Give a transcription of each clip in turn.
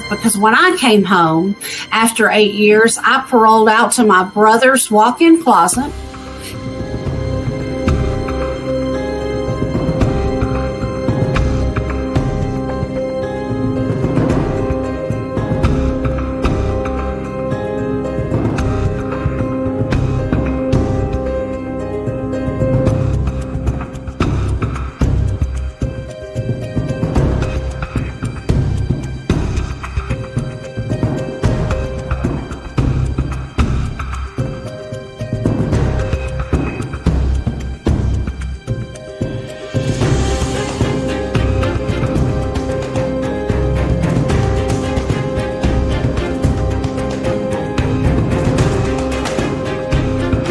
because when I came home after 8 years, I paroled out to my brother's walk in closet.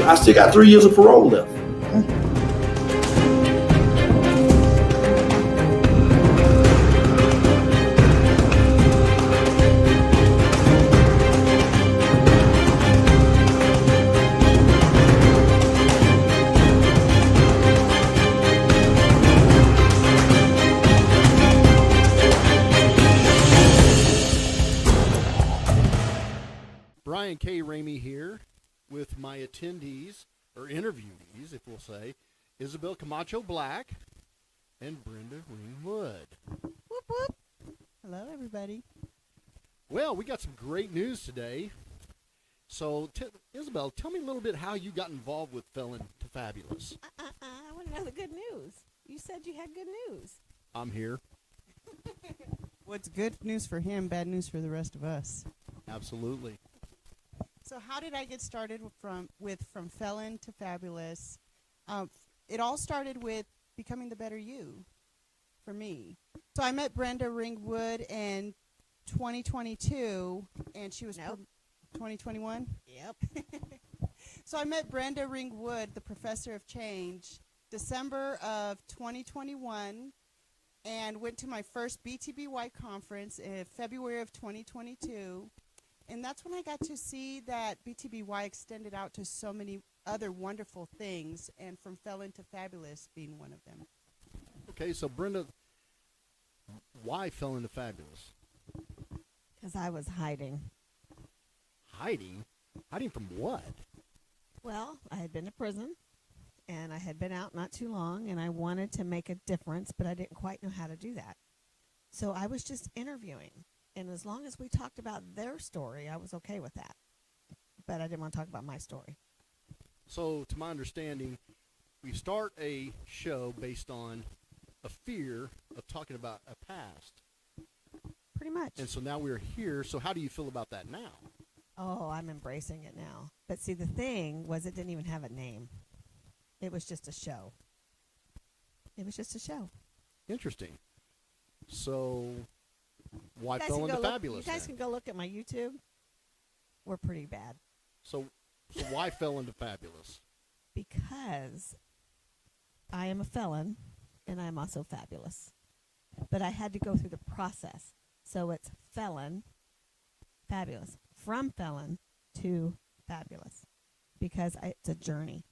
I still got 3 years of parole left. Brian K. Ramey here with my attendees, or interviewees, if we'll say, Isabel Camacho Black and Brenda Ringwood. Whoop, whoop. Hello, everybody. Well, we got some great news today. So, Isabel, tell me a little bit how you got involved with Felon to Fabulous. I want to know the good news. You said you had good news. I'm here. What's good news for him, bad news for the rest of us. Absolutely. So how did I get started from Felon to Fabulous? It all started with becoming the better you for me. So I met Brenda Ringwood in 2022, and she was 2021? Yep. So I met Brenda Ringwood, the professor of change, December of 2021, and went to my first BTBY conference in February of 2022. And that's when I got to see that BTBY extended out to so many other wonderful things, and from Felon to Fabulous being one of them. Okay, so Brenda, why Felon to Fabulous? Because I was hiding. Hiding? Hiding from what? Well, I had been to prison, and I had been out not too long, and I wanted to make a difference, but I didn't quite know how to do that. So I was just interviewing. And as long as we talked about their story, I was okay with that. But I didn't want to talk about my story. So, to my understanding, we start a show based on a fear of talking about a past. Pretty much. And so now we're here. So how do you feel about that now? Oh, I'm embracing it now. But see, the thing was it didn't even have a name. It was just a show. It was just a show. Interesting. So why Felon to Fabulous? You guys can go look at my YouTube. We're pretty bad. So why Felon to Fabulous? Because I am a felon, and I'm also fabulous. But I had to go through the process. So it's Felon, Fabulous. From Felon to Fabulous. Because it's a journey.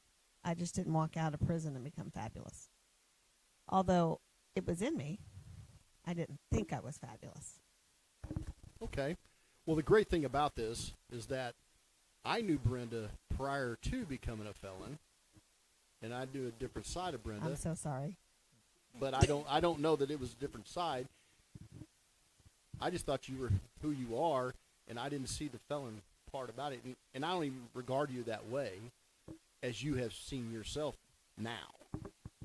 I just didn't walk out of prison and become fabulous. Although it was in me, I didn't think I was fabulous. Okay. Well, the great thing about this is that I knew Brenda prior to becoming a felon, and I knew a different side of Brenda. I'm so sorry. But I don't know that it was a different side. I just thought you were who you are, and I didn't see the felon part about it. And I don't even regard you that way as you have seen yourself now.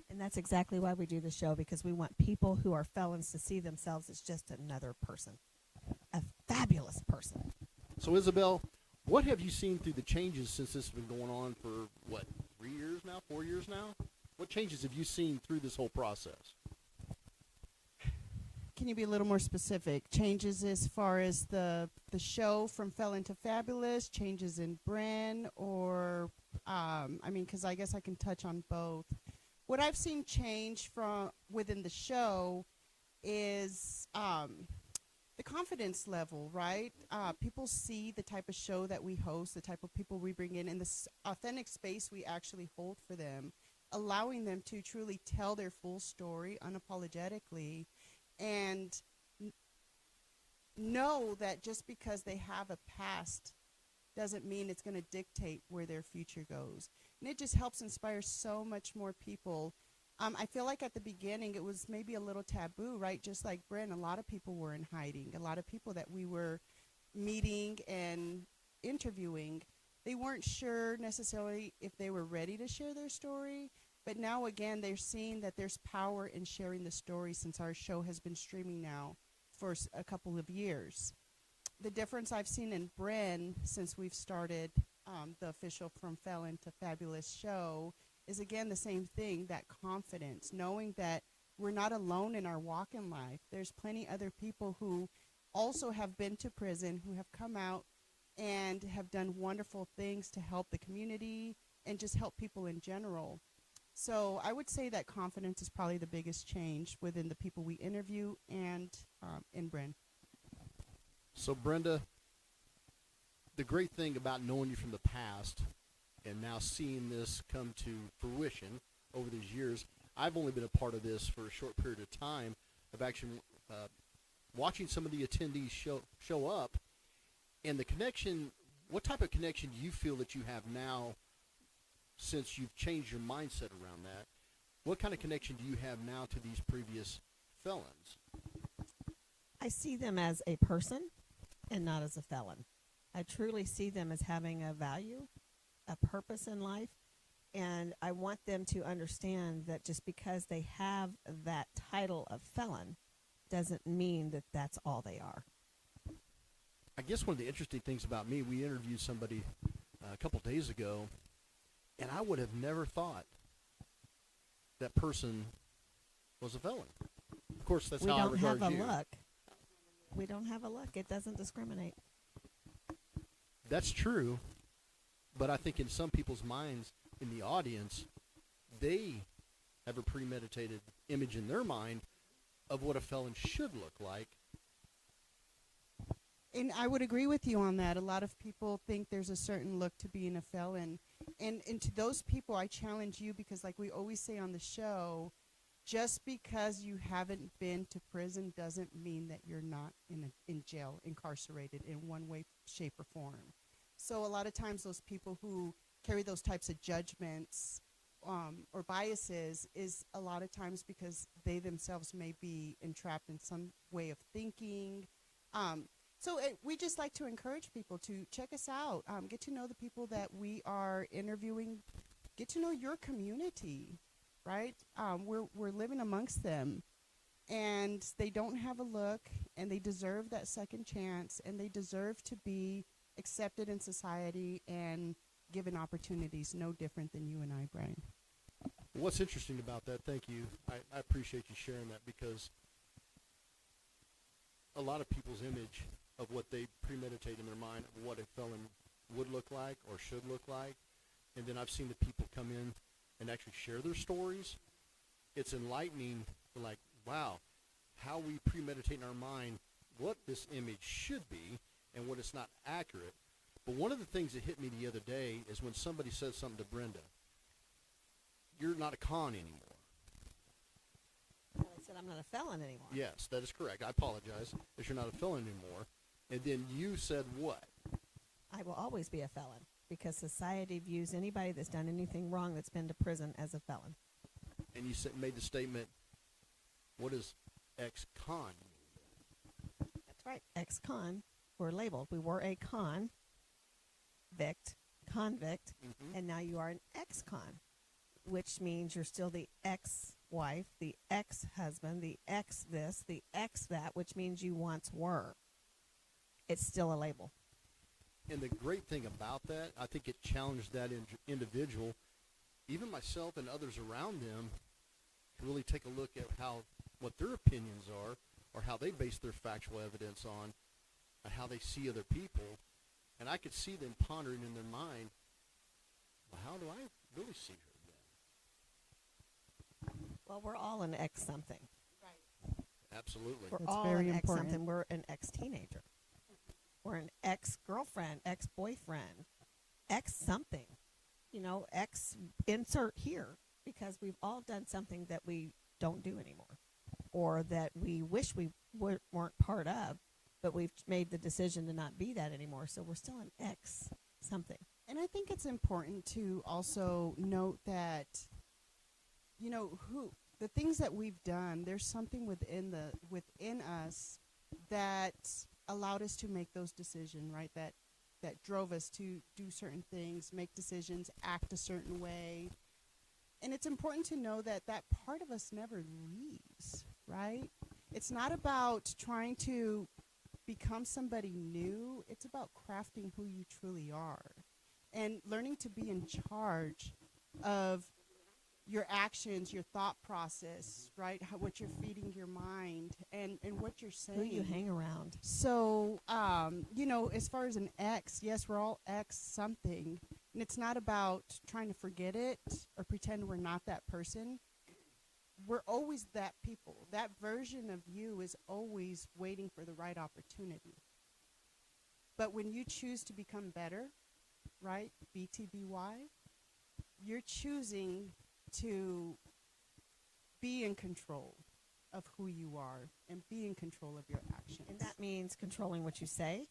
And that's exactly why we do the show, because we want people who are felons to see themselves as just another person, a fabulous person. So, Isabel, what have you seen through the changes since this has been going on for, 3 years now, 4 years now? What changes have you seen through this whole process? Can you be a little more specific? Changes as far as the show from Felon to Fabulous, changes in Bren, or, because I guess I can touch on both. What I've seen change from within the show is the confidence level, right? People see the type of show that we host, the type of people we bring in, and the authentic space we actually hold for them, allowing them to truly tell their full story unapologetically, and know that just because they have a past doesn't mean it's going to dictate where their future goes. And it just helps inspire so much more people. I feel like at the beginning it was maybe a little taboo, right? Just like Bren, a lot of people were in hiding. A lot of people that we were meeting and interviewing, they weren't sure necessarily if they were ready to share their story. But now again, they're seeing that there's power in sharing the story since our show has been streaming now for a couple of years. The difference I've seen in Bren since we've started the official From Felon to Fabulous show is again the same thing, that confidence, knowing that we're not alone in our walk in life. There's plenty other people who also have been to prison, who have come out and have done wonderful things to help the community and just help people in general. So I would say that confidence is probably the biggest change within the people we interview and in Bren. So, Brenda, the great thing about knowing you from the past and now seeing this come to fruition over these years, I've only been a part of this for a short period of time of actually watching some of the attendees show up, and the connection. What type of connection do you feel that you have now since you've changed your mindset around that? What kind of connection do you have now to these previous felons? I see them as a person and not as a felon. I truly see them as having a value, a purpose in life, and I want them to understand that just because they have that title of felon doesn't mean that that's all they are. I guess one of the interesting things about me, we interviewed somebody a couple days ago, and I would have never thought that person was a felon. Of course, that's We how I don't regard have a you. look. We don't have a look. It doesn't discriminate. That's true, but I think in some people's minds in the audience, they have a premeditated image in their mind of what a felon should look like. And I would agree with you on that. A lot of people think there's a certain look to being a felon. And to those people, I challenge you because like we always say on the show, just because you haven't been to prison doesn't mean that you're not in jail, incarcerated in one way, shape, or form. So a lot of times those people who carry those types of judgments or biases is a lot of times because they themselves may be entrapped in some way of thinking. So we just like to encourage people to check us out, get to know the people that we are interviewing, get to know your community, right? We're living amongst them, and they don't have a look, and they deserve that second chance, and they deserve to be accepted in society and given opportunities no different than you and I, Brian. What's interesting about that, thank you, I appreciate you sharing that, because a lot of people's image of what they premeditate in their mind of what a felon would look like or should look like, and then I've seen the people come in and actually share their stories. It's enlightening, like, wow, how we premeditate in our mind what this image should be and what it's not accurate. But one of the things that hit me the other day is when somebody says something to Brenda, you're not a con anymore. And I said, I'm not a felon anymore. Yes, that is correct. I apologize if you're not a felon anymore. And then you said what? I will always be a felon because society views anybody that's done anything wrong that's been to prison as a felon. And you made the statement, what does ex-con mean? That's right. Ex-con, we're labeled. We were a convict, and now you are an ex-con, which means you're still the ex-wife, the ex-husband, the ex-this, the ex-that, which means you once were. It's still a label. And the great thing about that, I think it challenged that individual, even myself and others around them, to really take a look at what their opinions are, or how they base their factual evidence on, and how they see other people. And I could see them pondering in their mind, well, how do I really see her then? Well, we're all an ex something. Absolutely. We're That's all very an ex important. something. We're an ex-teenager. We're an ex-girlfriend, ex-boyfriend, ex-something. You know, ex-insert here, because we've all done something that we don't do anymore, or that we wish we weren't part of, but we've made the decision to not be that anymore. So we're still an X something. And I think it's important to also note that, the things that we've done, there's something within us that allowed us to make those decisions, right? That drove us to do certain things, make decisions, act a certain way. And it's important to know that that part of us never leaves, right? It's not about trying to become somebody new. It's about crafting who you truly are and learning to be in charge of your actions, your thought process, right? What you're feeding your mind and what you're saying. Who you hang around. So, as far as an ex, yes, we're all ex something. And it's not about trying to forget it or pretend we're not that person. We're always that people. That version of you is always waiting for the right opportunity. But when you choose to become better, right, BTBY, you're choosing to be in control of who you are and be in control of your actions. And that means controlling what you say,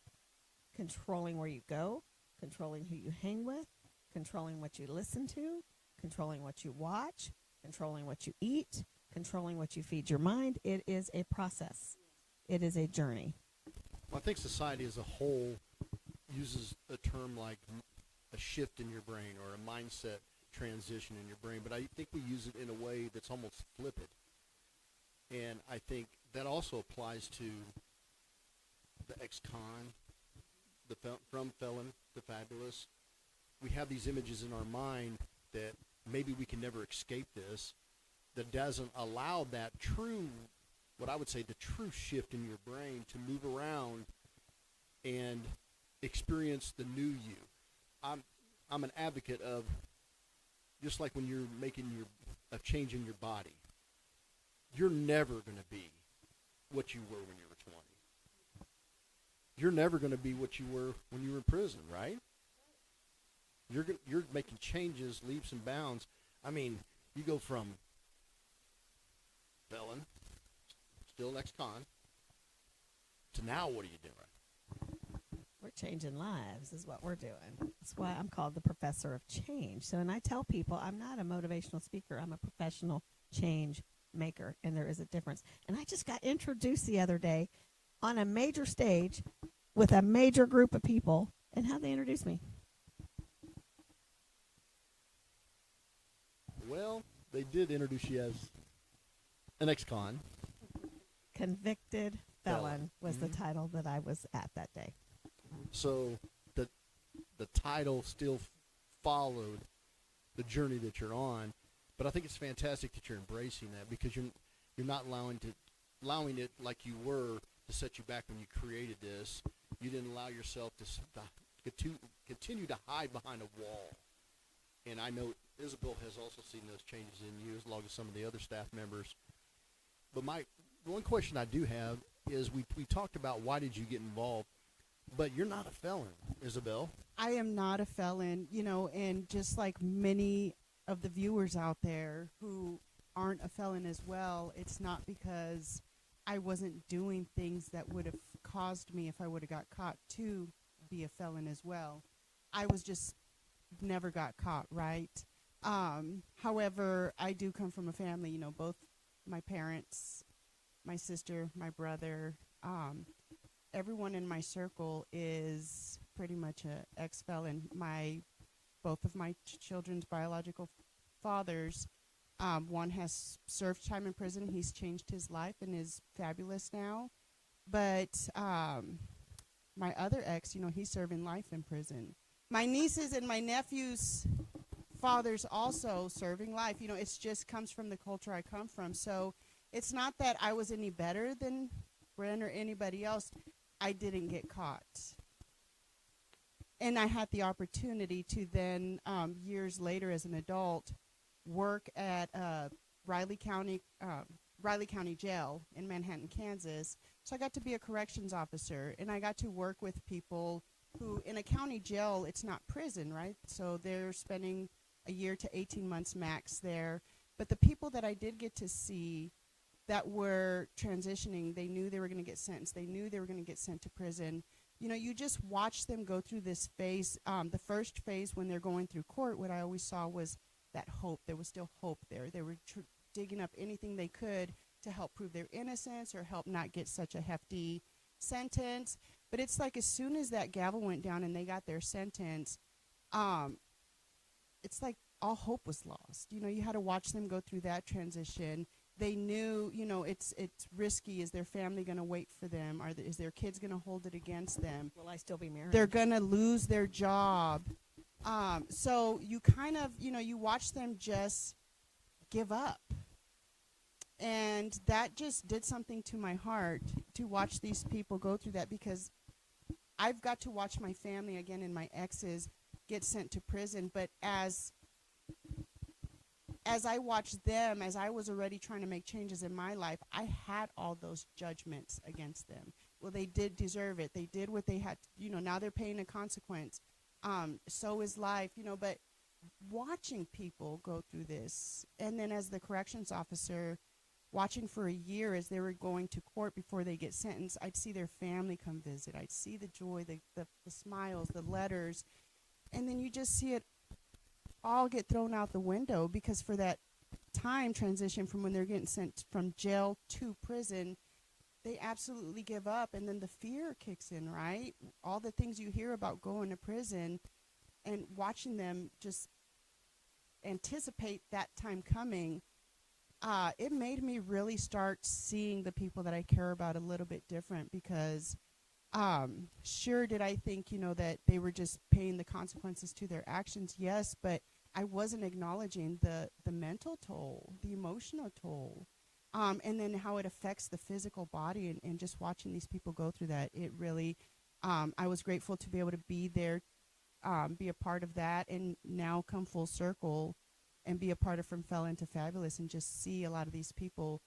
controlling where you go, controlling who you hang with, controlling what you listen to, controlling what you watch, controlling what you eat, controlling what you feed your mind. It is a process. It is a journey. Well, I think society as a whole uses a term like a shift in your brain or a mindset transition in your brain, but I think we use it in a way that's almost flippant. And I think that also applies to the ex-con, from Felon to Fabulous. We have these images in our mind that maybe we can never escape this, that doesn't allow that true, what I would say, the true shift in your brain to move around and experience the new you. I'm an advocate of, just like when you're making a change in your body, you're never going to be what you were when you were 20. You're never going to be what you were when you were in prison, right? You're making changes, leaps and bounds. I mean, you go from Felon, still an ex-con, to now what are you doing? We're changing lives is what we're doing. That's why I'm called the professor of change. So, and I tell people I'm not a motivational speaker. I'm a professional change maker, and there is a difference. And I just got introduced the other day on a major stage with a major group of people, and how they introduced me. Well, they did introduce you as an ex-con. Convicted Felon was the title that I was at that day. So the title still followed the journey that you're on, but I think it's fantastic that you're embracing that, because you're not allowing it like you were to set you back when you created this. You didn't allow yourself to continue to hide behind a wall. And I know Isabel has also seen those changes in you, as long as some of the other staff members. But the one question I do have is, we talked about why did you get involved, but you're not a felon, Isabel. I am not a felon, and just like many of the viewers out there who aren't a felon as well, it's not because I wasn't doing things that would have caused me, if I would have got caught, to be a felon as well. I was just never got caught, right? However, I do come from a family, both my parents, my sister, my brother, everyone in my circle is pretty much a ex-felon. Both of my children's biological fathers, one has served time in prison. He's changed his life and is fabulous now. But my other ex, he's serving life in prison. My nieces and my nephews' fathers also serving life. It just comes from the culture I come from. So it's not that I was any better than Bren or anybody else. I didn't get caught. And I had the opportunity to then, years later as an adult, work at Riley County Jail in Manhattan, Kansas. So I got to be a corrections officer, and I got to work with people who, in a county jail, it's not prison, right? So they're spending a year to 18 months max there. But the people that I did get to see that were transitioning. They knew they were going to get sentenced. They knew they were going to get sent to prison. You know, you just watch them go through this phase. The first phase when they're going through court, what I always saw was that hope. There was still hope there. They were digging up anything they could to help prove their innocence or help not get such a hefty sentence. But it's like as soon as that gavel went down and they got their sentence, it's like all hope was lost. You know, you had to watch them go through that transition. They knew, you know, it's risky. Is their family going to wait for them? Is their kids going to hold it against them? Will I still be married? They're going to lose their job. So you kind of, you know, you watch them just give up. And that just did something to my heart to watch these people go through that, because I've got to watch my family again and my exes get sent to prison. But as I watched them, as I was already trying to make changes in my life, I had all those judgments against them. Well, they did deserve it. They did what they had, you know, now they're paying a consequence. So is life, you know, but watching people go through this, and then as the corrections officer, watching for a year as they were going to court before they get sentenced, I'd see their family come visit. I'd see the joy, the smiles, the letters, and then you just see it all get thrown out the window, because for that time transition from when they're getting sent from jail to prison, they absolutely give up, and then the fear kicks in, right? All the things you hear about going to prison, and watching them just anticipate that time coming, it made me really start seeing the people that I care about a little bit different, because sure did I think, you know, that they were just paying the consequences to their actions, yes, but I wasn't acknowledging the mental toll, the emotional toll, and then how it affects the physical body, and just watching these people go through that, it really, I was grateful to be able to be there, be a part of that, and now come full circle and be a part of From Felon to Fabulous, and just see a lot of these people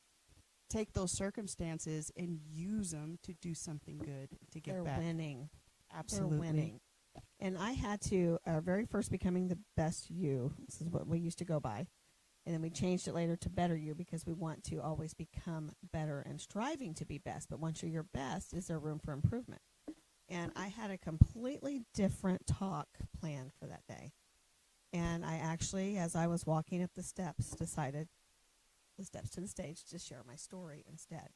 take those circumstances and use them to do something good, to get They're back. winning. Absolutely. They're winning. And I had to, our very first Becoming the Best You, this is what we used to go by, and then we changed it later to Better You, because we want to always become better and striving to be best. But once you're your best, is there room for improvement? And I had a completely different talk planned for that day. And I actually, as I was walking up the steps, decided the steps to the stage to share my story instead.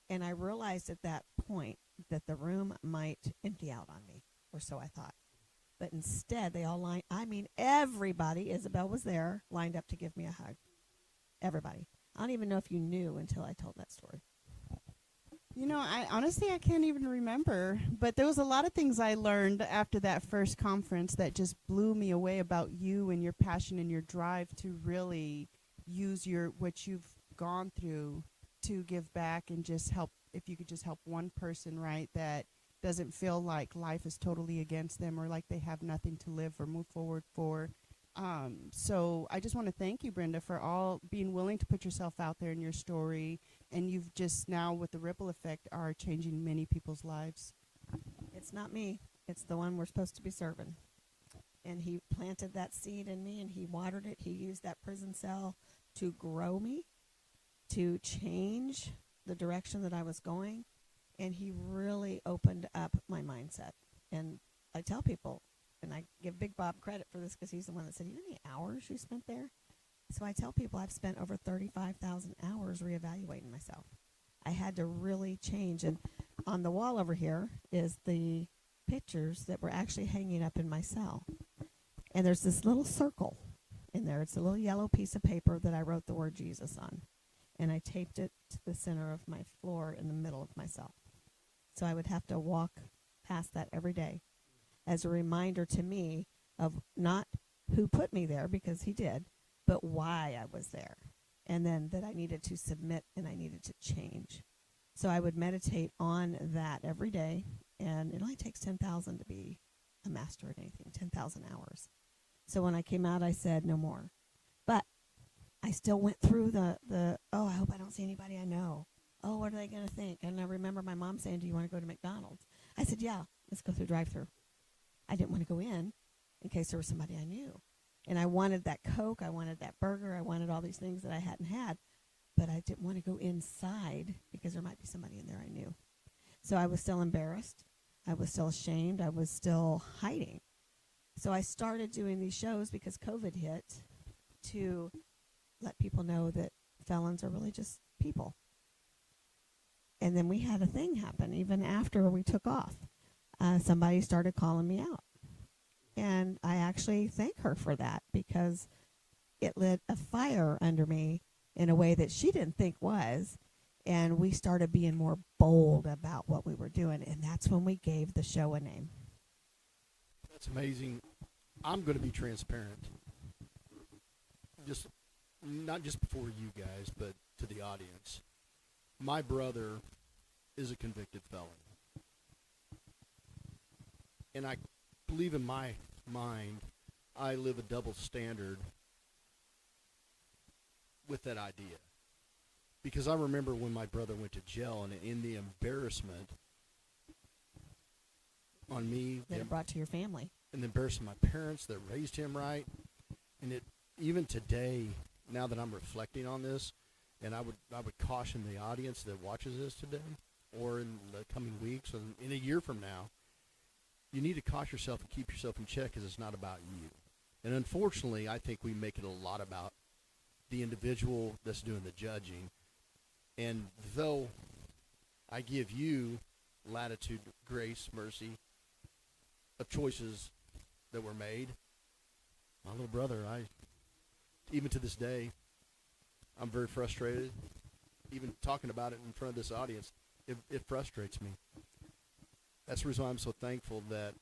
And I realized at that point that the room might empty out on me, or so I thought. But instead, they all lined, I mean, everybody, Isabel was there, lined up to give me a hug. Everybody. I don't even know if you knew until I told that story. You know, I honestly, I can't even remember, but there was a lot of things I learned after that first conference that just blew me away about you and your passion and your drive to really use what you've gone through to give back, and just help, if you could just help one person, right, that doesn't feel like life is totally against them, or like they have nothing to live or move forward for. So I just want to thank you, Brenda, for all being willing to put yourself out there in your story, and you've just now, with the ripple effect, are changing many people's lives. It's not me. It's the one we're supposed to be serving. And he planted that seed in me, and he watered it. He used that prison cell to grow me, to change the direction that I was going, and he really opened up my mindset. And I tell people, and I give Big Bob credit for this because he's the one that said, you know how many hours you spent there? So I tell people I've spent over 35,000 hours reevaluating myself. I had to really change. And on the wall over here is the pictures that were actually hanging up in my cell. And there's this little circle in there. It's a little yellow piece of paper that I wrote the word Jesus on. And I taped it to the center of my floor in the middle of my cell. So I would have to walk past that every day as a reminder to me of not who put me there, because he did, but why I was there. And then that I needed to submit and I needed to change. So I would meditate on that every day. And it only takes 10,000 to be a master at anything, 10,000 hours. So when I came out, I said no more. But I still went through the I hope I don't see anybody I know. Oh, what are they going to think? And I remember my mom saying, do you want to go to McDonald's? I said, yeah, let's go through drive-thru. I didn't want to go in case there was somebody I knew. And I wanted that Coke. I wanted that burger. I wanted all these things that I hadn't had. But but I didn't want to go inside because there might be somebody in there I knew. So I was still embarrassed. I was still ashamed. I was still hiding. So I started doing these shows because COVID hit to let people know that felons are really just people. And then we had a thing happen even after we took off. Somebody started calling me out. And I actually thank her for that because it lit a fire under me in a way that she didn't think was. And we started being more bold about what we were doing. And that's when we gave the show a name. That's amazing. I'm going to be transparent. Just not just before you guys, but to the audience. My brother is a convicted felon. And I believe in my mind, I live a double standard with that idea. Because I remember when my brother went to jail and in the embarrassment on me. That it brought to your family. And the embarrassment of my parents that raised him right. And it even today, now that I'm reflecting on this, and I would caution the audience that watches this today or in the coming weeks or in a year from now, you need to caution yourself and keep yourself in check because it's not about you. And unfortunately, I think we make it a lot about the individual that's doing the judging. And though I give you latitude, grace, mercy of choices that were made, my little brother, even to this day, I'm very frustrated. Even talking about it in front of this audience, it frustrates me. That's the reason why I'm so thankful that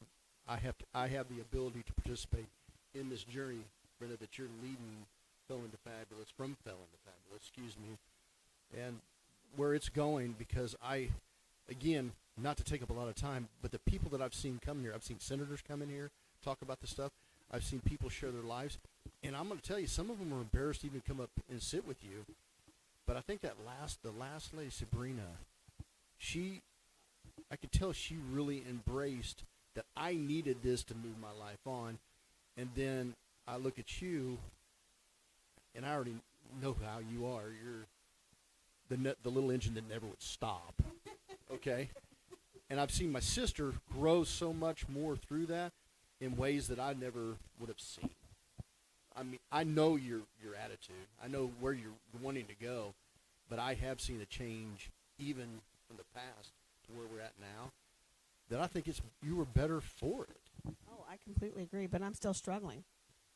I have the ability to participate in this journey, Brenda, that you're leading Felon to Fabulous, from Felon to Fabulous, excuse me, and where it's going, because again, not to take up a lot of time, but the people that I've seen come here, I've seen senators come in here, talk about this stuff. I've seen people share their lives. And I'm going to tell you, some of them are embarrassed to even come up and sit with you. But I think the last lady, Sabrina, I could tell she really embraced that I needed this to move my life on. And then I look at you, and I already know how you are. You're the little engine that never would stop, okay? And I've seen my sister grow so much more through that in ways that I never would have seen. I mean, I know your attitude. I know where you're wanting to go, but I have seen a change even from the past to where we're at now, that I think you were better for it. Oh, I completely agree, but I'm still struggling.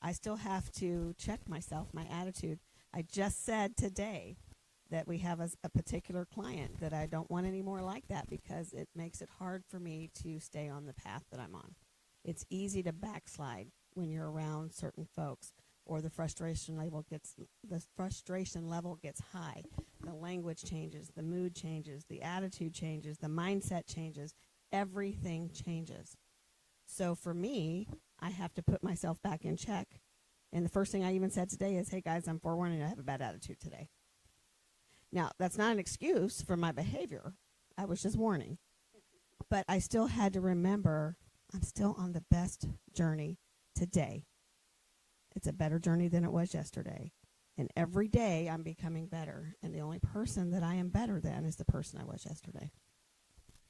I still have to check myself, my attitude. I just said today that we have a particular client that I don't want any more like that because it makes it hard for me to stay on the path that I'm on. It's easy to backslide when you're around certain folks, or the frustration level gets high. The language changes, the mood changes, the attitude changes, the mindset changes, everything changes. So for me, I have to put myself back in check. And the first thing I even said today is, hey guys, I'm forewarning, I have a bad attitude today. Now, that's not an excuse for my behavior. I was just warning. But I still had to remember I'm still on the best journey today. It's a better journey than it was yesterday. And every day I'm becoming better. And the only person that I am better than is the person I was yesterday.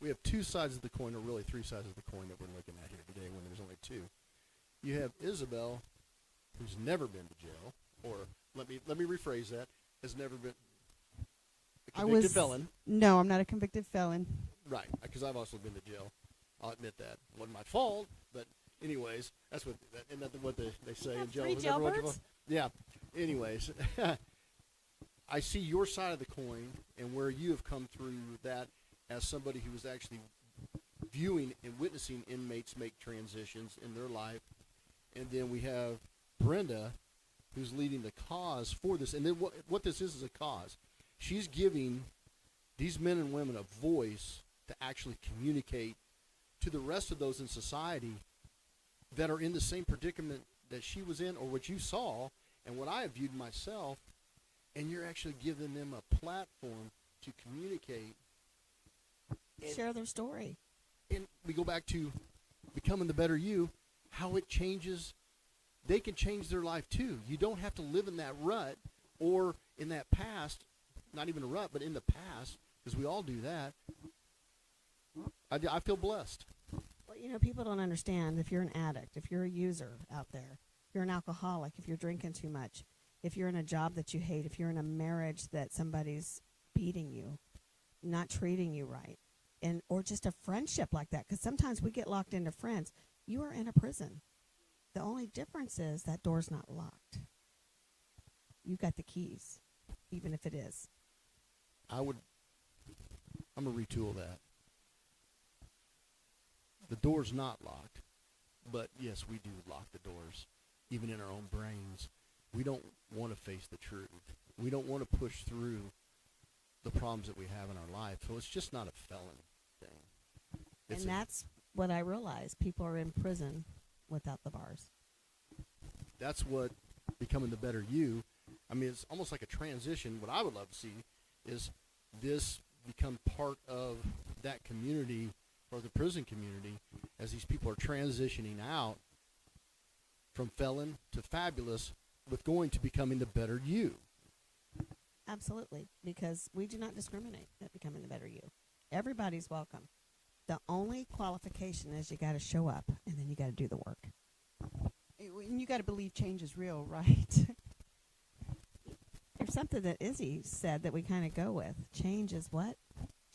We have two sides of the coin, or really three sides of the coin that we're looking at here today when there's only two. You have Isabel, who's never been to jail, or let me rephrase that, has never been a convicted felon. No, I'm not a convicted felon. Right, because I've also been to jail. I'll admit that. It wasn't my fault, but anyways, that's what they say in jail. Three jailbirds? Yeah. Anyways, I see your side of the coin and where you have come through that as somebody who was actually viewing and witnessing inmates make transitions in their life. And then we have Brenda, who's leading the cause for this. And then what this is a cause. She's giving these men and women a voice to actually communicate to the rest of those in society that are in the same predicament that she was in, or what you saw and what I have viewed myself, and you're actually giving them a platform to communicate. Share their story. And we go back to becoming the better you, how it changes. They can change their life too. You don't have to live in that rut or in that past not even a rut, but in the past, because we all do that, I feel blessed. Well, you know, people don't understand if you're an addict, if you're a user out there, if you're an alcoholic, if you're drinking too much, if you're in a job that you hate, if you're in a marriage that somebody's beating you, not treating you right, and or just a friendship like that, because sometimes we get locked into friends. You are in a prison. The only difference is that door's not locked. You got the keys, even if it is. I'm going to retool that. The door's not locked, but yes, we do lock the doors, even in our own brains. We don't want to face the truth. We don't want to push through the problems that we have in our life. So it's just not a felon thing. And that's what I realized. People are in prison without the bars. That's what becoming the better you. I mean, it's almost like a transition. What I would love to see is this become part of that community or the prison community as these people are transitioning out from felon to fabulous with going to becoming the better you. Absolutely, because we do not discriminate at becoming the better you. Everybody's welcome. The only qualification is you got to show up, and then you got to do the work. And you got to believe change is real, right? There's something that Izzy said that we kind of go with. Change is what?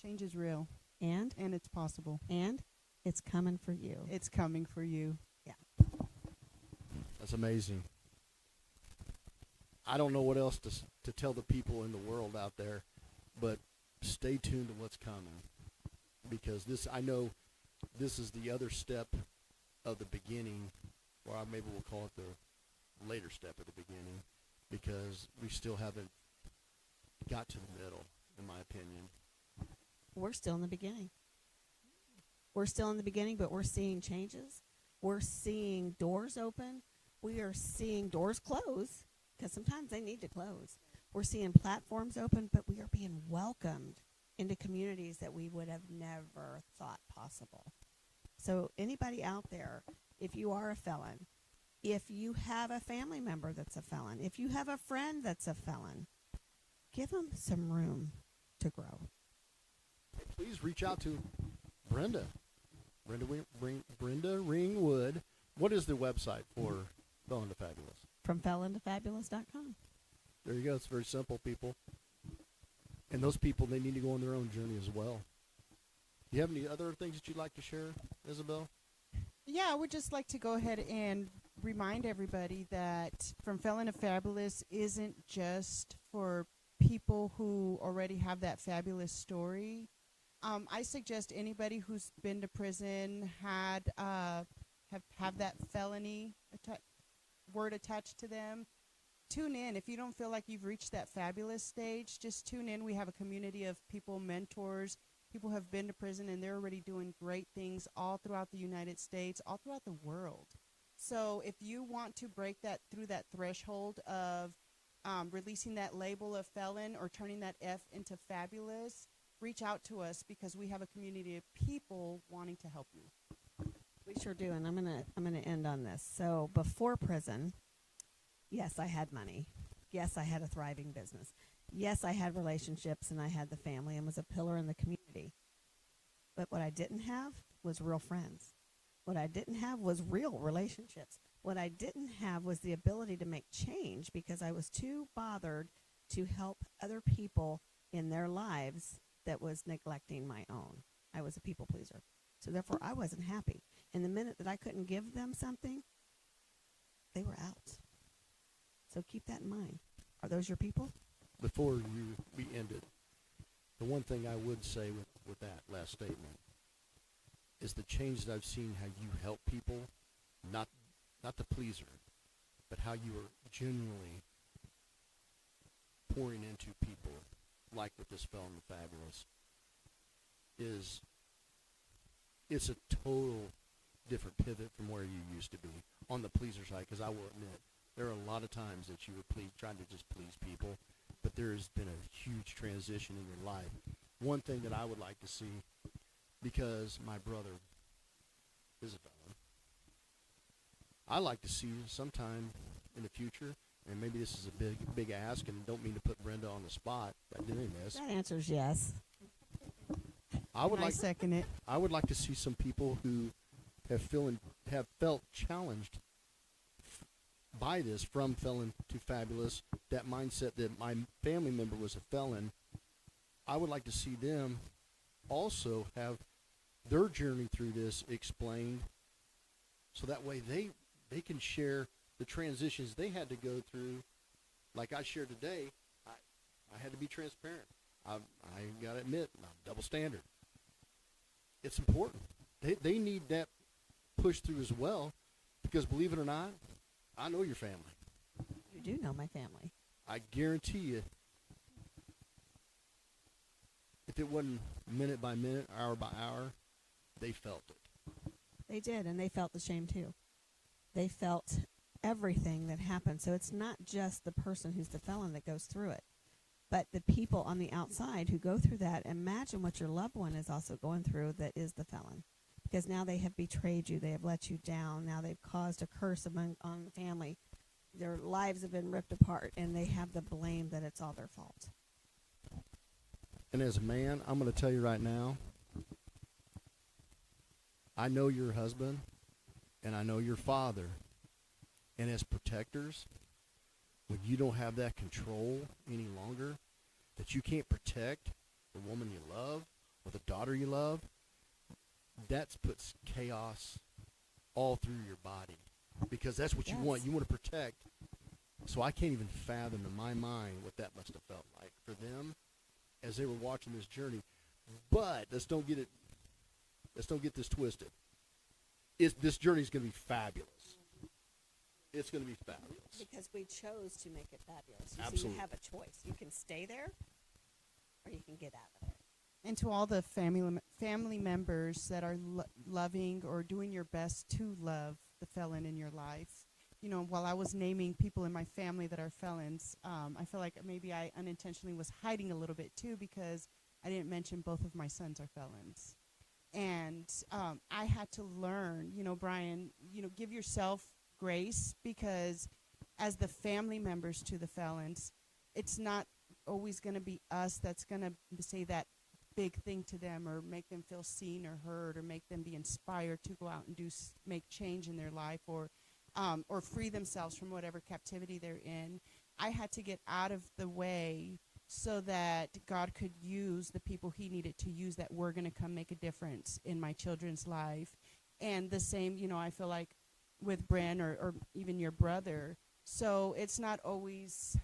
Change is real. And it's possible. And it's coming for you. It's coming for you. Yeah. That's amazing. I don't know what else to tell the people in the world out there, but stay tuned to what's coming, because I know this is the other step of the beginning, or maybe we'll call it the later step of the beginning, because we still haven't got to the middle, in my opinion. We're still in the beginning. We're still in the beginning, but we're seeing changes. We're seeing doors open. We are seeing doors close, because sometimes they need to close. We're seeing platforms open, but we are being welcomed into communities that we would have never thought possible. So anybody out there, if you are a felon, if you have a family member that's a felon, if you have a friend that's a felon, give them some room to grow. Please reach out to Brenda Ringwood. What is the website for Felon to Fabulous? From felontofabulous.com. There you go. It's very simple, people. And those people, they need to go on their own journey as well. Do you have any other things that you'd like to share, Isabel? Yeah, I would just like to go ahead and remind everybody that From Felon to Fabulous isn't just for people who already have that fabulous story. I suggest anybody who's been to prison, have that felony word attached to them. Tune in. If you don't feel like you've reached that fabulous stage, just tune in. We have a community of people, mentors, people who have been to prison, and they're already doing great things all throughout the United States, all throughout the world. So if you want to break through that threshold of releasing that label of felon or turning that F into fabulous, reach out to us, because we have a community of people wanting to help you. We sure do, and I'm gonna end on this. So before prison, yes, I had money. Yes, I had a thriving business. Yes, I had relationships, and I had the family and was a pillar in the community. But what I didn't have was real friends. What I didn't have was real relationships. What I didn't have was the ability to make change, because I was too bothered to help other people in their lives that was neglecting my own. I was a people pleaser. So therefore, I wasn't happy. And the minute that I couldn't give them something, they were out. So keep that in mind. Are those your people? Before we end it, the one thing I would say with that last statement is the change that I've seen, how you help people, not the pleaser, but how you are genuinely pouring into people, like with this Felon to Fabulous, it's a total different pivot from where you used to be on the pleaser side, because I will admit, there are a lot of times that you were trying to just please people, but there has been a huge transition in your life. One thing that I would like to see, because my brother is a felon, I like to see sometime in the future and maybe this is a big ask, and don't mean to put Brenda on the spot by doing this. That answer is yes. I would I like second it. I would like to see some people who have felt challenged by this, from felon to fabulous, that mindset that my family member was a felon. I would like to see them also have their journey through this explained, so that way they can share the transitions they had to go through. Like I shared today, I had to be transparent. I got to admit, I'm double standard. It's important. They need that push through as well, because believe it or not, I know your family. You do know my family. I guarantee you, if it wasn't minute by minute, hour by hour, they felt it. They did, and they felt the shame too. They felt everything that happened. So it's not just the person who's the felon that goes through it, but the people on the outside who go through that. Imagine what your loved one is also going through that is the felon. Because now they have betrayed you. They have let you down. Now they've caused a curse on the family. Their lives have been ripped apart, and they have the blame that it's all their fault. And as a man, I'm going to tell you right now, I know your husband, and I know your father. And as protectors, when you don't have that control any longer, that you can't protect the woman you love or the daughter you love, that puts chaos all through your body, because that's what you want. You want to protect. So I can't even fathom in my mind what that must have felt like for them as they were watching this journey. But let's don't get this twisted. This journey is going to be fabulous. It's going to be fabulous. Because we chose to make it fabulous. Absolutely. So you have a choice. You can stay there, or you can get out of there. And to all the family members that are loving or doing your best to love the felon in your life, you know, while I was naming people in my family that are felons, I feel like maybe I unintentionally was hiding a little bit too, because I didn't mention both of my sons are felons. And I had to learn, you know, Brian, you know, give yourself grace, because as the family members to the felons, it's not always going to be us that's going to say that big thing to them or make them feel seen or heard or make them be inspired to go out and make change in their life or free themselves from whatever captivity they're in. I had to get out of the way so that God could use the people he needed to use that were going to come make a difference in my children's life. And the same, you know, I feel like with Bren or even your brother. So it's not always,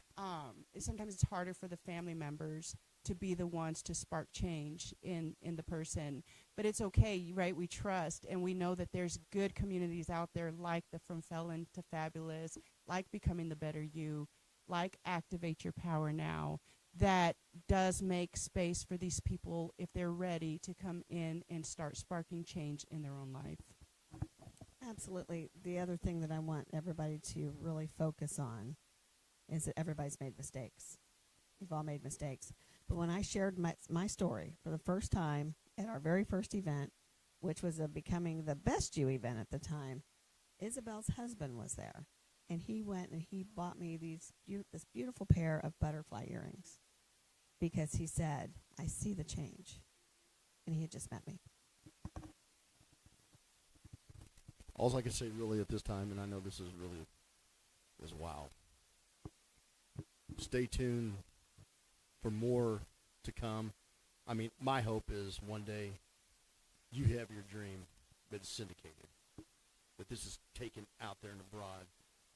sometimes it's harder for the family members to be the ones to spark change in the person. But it's okay, right? We trust, and we know that there's good communities out there like the From Felon to Fabulous, like Becoming the Better You, like Activate Your Power Now, that does make space for these people, if they're ready, to come in and start sparking change in their own life. Absolutely. The other thing that I want everybody to really focus on is that everybody's made mistakes. We've all made mistakes. But when I shared my story for the first time at our very first event, which was Becoming the Best You event at the time, Isabel's husband was there. And he went and he bought me this beautiful pair of butterfly earrings, because he said, I see the change. And he had just met me. All I can say really at this time, and I know this is wow. Stay tuned for more to come. I mean, my hope is one day you have your dream, but it's syndicated. That this is taken out there and abroad.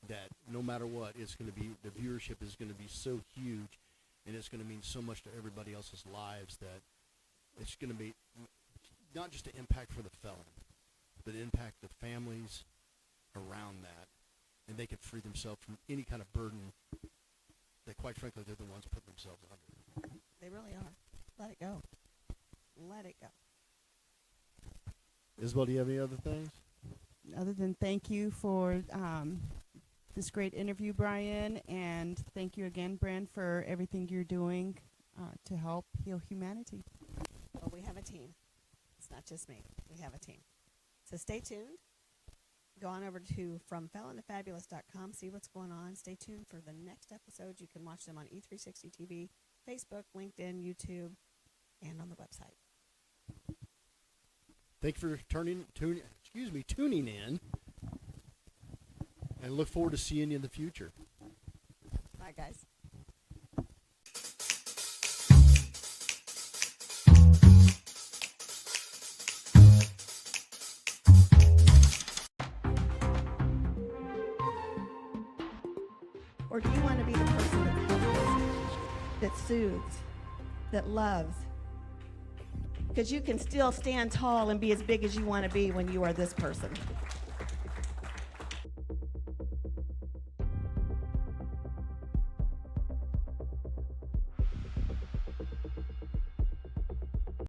That no matter what, it's going to be, the viewership is going to be so huge, and it's going to mean so much to everybody else's lives, that it's going to be not just an impact for the felon, but impact the families around that, and they can free themselves from any kind of burden that, quite frankly, they're the ones putting themselves under. They really are. Let it go. Let it go. Isabel, do you have any other things? Other than thank you for this great interview, Brian, and thank you again, Bren, for everything you're doing to help heal humanity. Well, we have a team. It's not just me. We have a team. So stay tuned. go on over to FromFelonToFabulous.com, see what's going on. Stay tuned for the next episode. You can watch them on E360 TV, Facebook, LinkedIn, YouTube, and on the website. Thank you for tuning in, and look forward to seeing you in the future. Bye, guys. Or do you want to be the person that soothes, that loves? Because you can still stand tall and be as big as you want to be when you are this person.